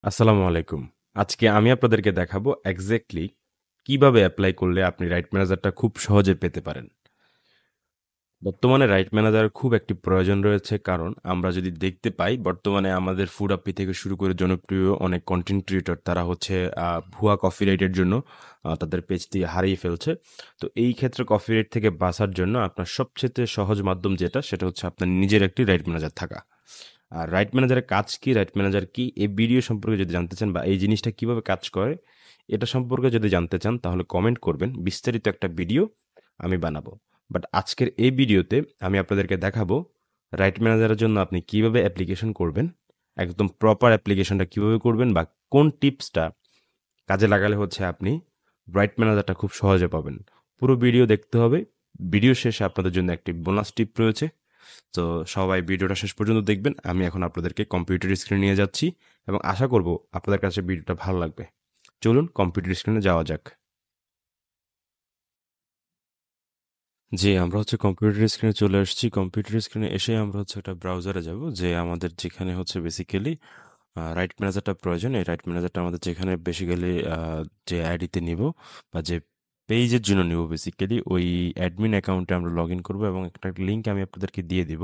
আসসালামু আলাইকুম। আজকে আমি আপনাদেরকে দেখাবো এক্সাক্টলি কিভাবে এপ্লাই করলে আপনি রাইট ম্যানেজারটা খুব সহজে পেতে পারেন। বর্তমানে রাইট ম্যানেজারের খুব একটি প্রয়োজন রয়েছে, কারণ আমরা যদি দেখতে পাই বর্তমানে আমাদের ফুড আপ্পি থেকে শুরু করে জনপ্রিয় অনেক কন্টেন্ট ক্রিয়েটর তারা হচ্ছে ভুয়া কপিরাইটের জন্য তাদের পেজটি হারিয়ে ফেলছে। তো এই ক্ষেত্রে কপিরাইট থেকে বাঁচার জন্য আপনার সবচেয়ে সহজ মাধ্যম যেটা, সেটা হচ্ছে আপনার নিজের একটি রাইট ম্যানেজার থাকা। আর রাইট ম্যানেজারের কাজ কি, রাইট ম্যানেজার কি, এই ভিডিও সম্পর্কে যদি জানতে চান বা এই জিনিসটা কিভাবে কাজ করে এটা সম্পর্কে যদি জানতে চান, তাহলে কমেন্ট করবেন, বিস্তারিত একটা ভিডিও আমি বানাবো। বাট আজকের এই ভিডিওতে আমি আপনাদেরকে দেখাবো রাইট ম্যানেজারের জন্য আপনি কিভাবে অ্যাপ্লিকেশন করবেন, একদম প্রপার অ্যাপ্লিকেশনটা কিভাবে করবেন, বা কোন টিপসটা কাজে লাগালে হচ্ছে আপনি রাইট ম্যানেজারটা খুব সহজে পাবেন। পুরো ভিডিও দেখতে হবে। ভিডিও শেষে আপনাদের জন্য একটি বোনাস টিপ রয়েছে। তো সবাই ভিডিওটা শেষ পর্যন্ত দেখবেন। আমি এখন আপনাদেরকে কম্পিউটার স্ক্রিনে নিয়ে যাচ্ছি এবং আশা করব আপনাদের কাছে ভিডিওটা ভালো লাগবে। চলুন কম্পিউটার স্ক্রিনে যাওয়া যাক। জি, আমরা হচ্ছে কম্পিউটার স্ক্রিনে চলে আসছি। কম্পিউটার স্ক্রিনে এসে আমরা হচ্ছে একটা ব্রাউজারে যাব, যে আমাদের যেখানে হচ্ছে বেসিক্যালি রাইট ম্যানেজারটা প্রয়োজন। এই রাইট ম্যানেজারটা আমাদের যেখানে বেসিক্যালি যে আইডিতে নিব বা যে পেজের জন্য নিব, বেসিক্যালি ওই অ্যাডমিন অ্যাকাউন্টে আমরা লগ ইন করবো এবং একটা লিঙ্ক আমি আপনাদেরকে দিয়ে দিব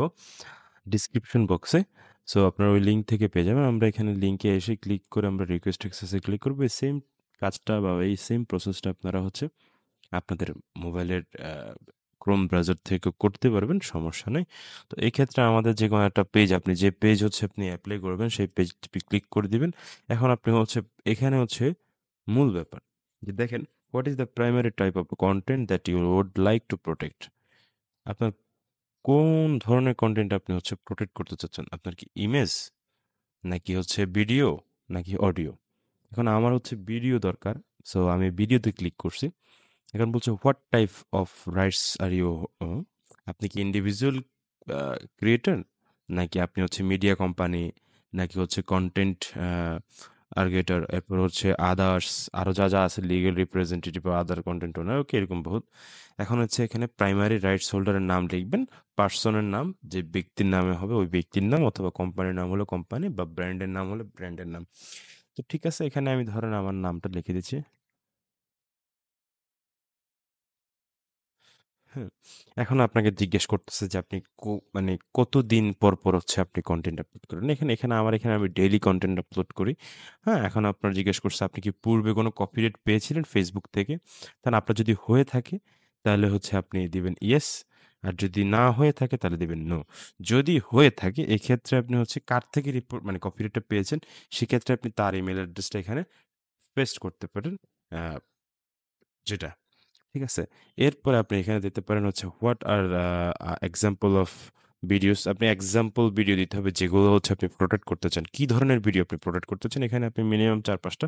ডিসক্রিপশন বক্সে। সো আপনারা ওই লিঙ্ক থেকে পেয়ে যাবেন। আমরা এখানে লিঙ্কে এসে ক্লিক করে আমরা রিকোয়েস্ট অ্যাক্সেসে ক্লিক করবো। এই সেম কাজটা বা এই সেম প্রসেসটা আপনারা হচ্ছে আপনাদের মোবাইলের ক্রোম ব্রাউজার থেকে করতে পারবেন, সমস্যা নেই। তো এই ক্ষেত্রে আমাদের যে কোনো একটা পেজ, আপনি যে পেজ হচ্ছে আপনি অ্যাপ্লাই করবেন সেই পেজ ক্লিক করে দিবেন। এখন আপনি হচ্ছে এখানে হচ্ছে মূল ব্যাপার যে দেখেন, what is the primary type of content that you would like to protect. আপনার কোন ধরনের কন্টেন্ট আপনি হচ্ছে প্রোটেক্ট করতে চাচ্ছেন? আপনার কি ইমেজ, নাকি হচ্ছে ভিডিও, নাকি অডিও? এখন আমার হচ্ছে ভিডিও দরকার। সো আমি ভিডিওতে ক্লিক করছি। এখন বলছে what type of rights are you, আপনি কি ইন্ডিভিজুয়াল ক্রিয়েটর, নাকি আপনি হচ্ছে মিডিয়া কোম্পানি, নাকি হচ্ছে কন্টেন্ট আর্গেটার, এরপর হচ্ছে আদার্স, আরও যা যা আছে, লিগেল রিপ্রেজেন্টেটিভ বা আদার কন্টেন্ট ওনার, ওকে, এরকম বহুত। এখন হচ্ছে এখানে প্রাইমারি রাইটস হোল্ডারের নাম লিখবেন, পার্সনের নাম যে ব্যক্তির নামে হবে ওই ব্যক্তির নাম, অথবা কোম্পানির নাম হলো কোম্পানি, বা ব্র্যান্ডের নাম হলে ব্র্যান্ডের নাম। তো ঠিক আছে, এখানে আমি ধরেন আমার নামটা লিখে দিচ্ছি। হুম। এখন আপনাকে জিজ্ঞেস করতেছে যে আপনি মানে কতদিন পর পর হচ্ছে আপনি কন্টেন্ট আপলোড করেন। এখানে এখানে আমার এখানে আমি ডেইলি কন্টেন্ট আপলোড করি। হ্যাঁ, এখন আপনার জিজ্ঞেস করছে আপনি কি পূর্বে কোনো কপিরাইট পেয়েছিলেন ফেসবুক থেকে? তাহলে আপনার যদি হয়ে থাকে তাহলে হচ্ছে আপনি দিবেন ইয়েস, আর যদি না হয়ে থাকে তাহলে দিবেন নো। যদি হয়ে থাকে এক্ষেত্রে আপনি হচ্ছে কার থেকে রিপোর্ট মানে কপিরাইটটা পেয়েছেন, সেক্ষেত্রে আপনি তার ইমেল অ্যাড্রেসটা এখানে পেস্ট করতে পারেন, যেটা ঠিক আছে। এরপরে আপনি এখানে দিতে পারেন হচ্ছে what are example of videos. আপনি এক্সাম্পল ভিডিও দিতে হবে যেগুলো হচ্ছে আপনি প্রোটেক্ট করতে চান। কি ধরনের ভিডিও আপনি প্রোটেক্ট করতে চান? এখানে আপনি মিনিমাম ৪-৫টা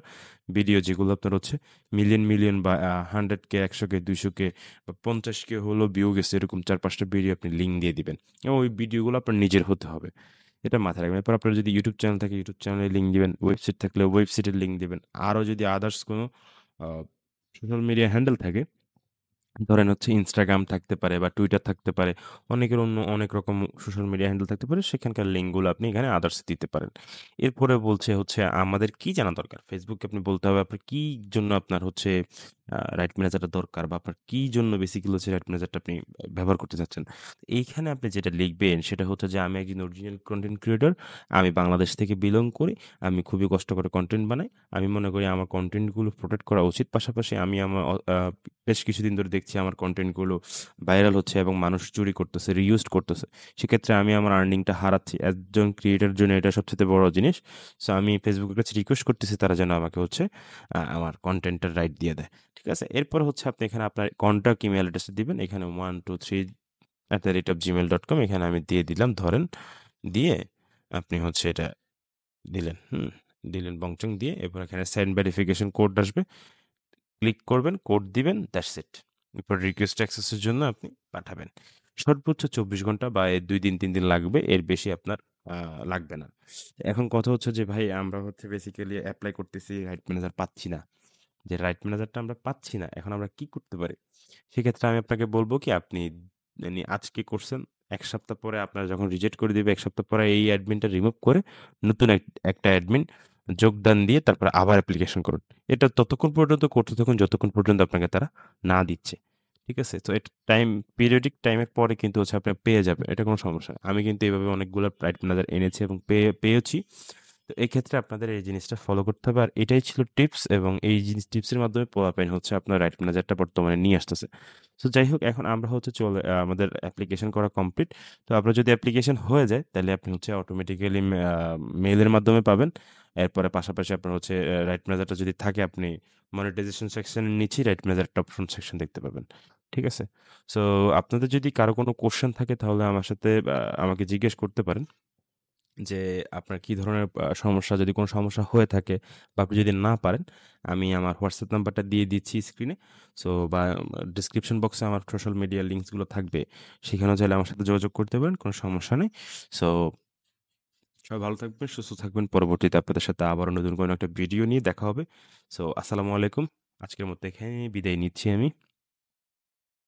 ভিডিও যেগুলো আপনার হচ্ছে মিলিয়ন মিলিয়ন বা 100K, 100K, 200K বা 50K হলো ভিউ গেছে, এরকম ৪-৫টা ভিডিও আপনি লিঙ্ক দিয়ে দিবেন এবং ওই ভিডিওগুলো আপনার নিজের হতে হবে। এটা মাথায় রাখবেন। এরপর আপনার যদি ইউটিউব চ্যানেল থাকে ইউটিউব চ্যানেলের লিঙ্ক দিবেন, ওয়েবসাইট থাকলে ওয়েবসাইটের লিঙ্ক দিবেন। আরও যদি আদার্স কোনো সোশ্যাল মিডিয়া হ্যান্ডেল থাকে, ধরেন হচ্ছে ইনস্টাগ্রাম থাকতে পারে বা টুইটার থাকতে পারে, অনেকের অন্য অনেক রকম সোশ্যাল মিডিয়া হ্যান্ডেল থাকতে পারে, সেখানকার লিঙ্কগুলো আপনি এখানে আদার্স দিতে পারেন। এরপরে বলছে হচ্ছে আমাদের কি জানা দরকার। ফেসবুকে আপনি বলতে হবে আপনার কি জন্য আপনার হচ্ছে রাইট ম্যানেজারটা দরকার, বা আপনার কি জন্য বেসিক্যালি হচ্ছে রাইট ম্যানেজারটা আপনি ব্যবহার করতে চাচ্ছেন। এইখানে আপনি যেটা লিখবেন সেটা হচ্ছে যে আমি একজন অরিজিনাল কন্টেন্ট ক্রিয়েটর, আমি বাংলাদেশ থেকে বিলং করি, আমি খুবই কষ্ট করে কন্টেন্ট বানাই, আমি মনে করি আমার কন্টেন্টগুলো প্রোটেক্ট করা উচিত। পাশাপাশি আমি আমার বেশ কিছুদিন ধরে দেখছি আমার কন্টেন্টগুলো ভাইরাল হচ্ছে এবং মানুষ চুরি করতেছে, রিইউজ করতেছে। সেক্ষেত্রে আমি আমার আর্নিংটা হারাচ্ছি। একজন ক্রিয়েটারের জন্য এটা সবচেয়ে বড় জিনিস। সো আমি ফেসবুকের কাছে রিকোয়েস্ট করতেছি তারা যেন আমাকে হচ্ছে আমার কন্টেন্টের রাইট দিয়ে দেয়। ঠিক আছে? এরপর হচ্ছে আপনি এখানে আপনার কন্টাক্ট ইমেল অ্যাড্রেস দিবেন। এখানে 123@gmail.com এখানে আমি দিয়ে দিলাম ধরেন। দিয়ে আপনি হচ্ছে এটা দিলেন। দিলেন বংচং দিয়ে, এরপর এখানে সেন্ড ভেরিফিকেশন কোড আসবে। ক্লিক করবেন, কোড দিবেন, দ্যাটস ইট। এরপর রিকোয়েস্ট অ্যাক্সেসের জন্য আপনি পাঠাবেন। সর্বোচ্চ ২৪ ঘন্টা বা এর ২ দিন ৩ দিন লাগবে। এর বেশি আপনার লাগবে না। এখন কথা হচ্ছে যে ভাই আমরা হচ্ছে বেসিক্যালি এপ্লাই করতেছি, রাইট ম্যানেজার পাচ্ছি না। যে রাইট ম্যানেজারটা আমরা পাচ্ছি না, এখন আমরা কি করতে পারি? সেক্ষেত্রে আমি আপনাকে বলব কি, আপনি মানে আজকে করছেন, ১ সপ্তাহ পরে আপনার যখন রিজেক্ট করে দিবে, ১ সপ্তাহ পরে এই অ্যাডমিনটা রিমুভ করে নতুন একটা অ্যাডমিন যোগদান দিয়ে তারপরে আবার অ্যাপ্লিকেশন করুন। এটা ততক্ষণ পর্যন্ত করতে থাকুন যতক্ষণ পর্যন্ত আপনাকে তারা না দিচ্ছে। ঠিক আছে? তো এটা পিরিয়ডিক টাইমের পরে কিন্তু হচ্ছে আপনি পেয়ে যাবেন। এটা কোনো সমস্যা না। আমি কিন্তু এভাবে অনেকগুলা রাইট ম্যানেজার এনেছি এবং পেয়েওছি। তো এক্ষেত্রে আপনাদের এই জিনিসটা ফলো করতে হবে। আর এটাই ছিল টিপস এবং এই টিপসের মাধ্যমে পোলাপাইন হচ্ছে আপনার রাইট ম্যানেজারটা বর্তমানে নিয়ে আসতেছে। সো যাই হোক এখন আমরা হচ্ছে আমাদের অ্যাপ্লিকেশন করা কমপ্লিট। তো আপনার যদি অ্যাপ্লিকেশন হয়ে যায় তাহলে আপনি হচ্ছে অটোমেটিক্যালি মেইলের মাধ্যমে পাবেন। এরপরে পাশাপাশি আপনার হচ্ছে রাইট ম্যানেজারটা যদি থাকে আপনি মনিটাইজেশন সেকশনের নিচেই রাইট ম্যানেজার একটা অপশন সেকশন দেখতে পাবেন। ঠিক আছে? সো আপনাদের যদি কারো কোনো কোয়েশ্চেন থাকে তাহলে আমার সাথে আমাকে জিজ্ঞেস করতে পারেন। যে আপনার কি ধরনের সমস্যা যদি কোনো সমস্যা হয়ে থাকে বা আপনি যদি না পারেন, আমি আমার হোয়াটসঅ্যাপ নাম্বারটা দিয়ে দিচ্ছি স্ক্রিনে। সো বা ডিসক্রিপশন বক্সে আমার সোশ্যাল মিডিয়া লিঙ্কসগুলো থাকবে। সেখানেও চাইলে আমার সাথে যোগাযোগ করতে পারেন। কোনো সমস্যা নেই। সো সবাই ভালো থাকবেন, সুস্থ থাকবেন। পরবর্তীতে আপনাদের সাথে আবারও নতুন কোনো একটা ভিডিও নিয়ে দেখা হবে। সো আসসালামু আলাইকুম। আজকের মতো এখানেই বিদায় নিচ্ছি আমি।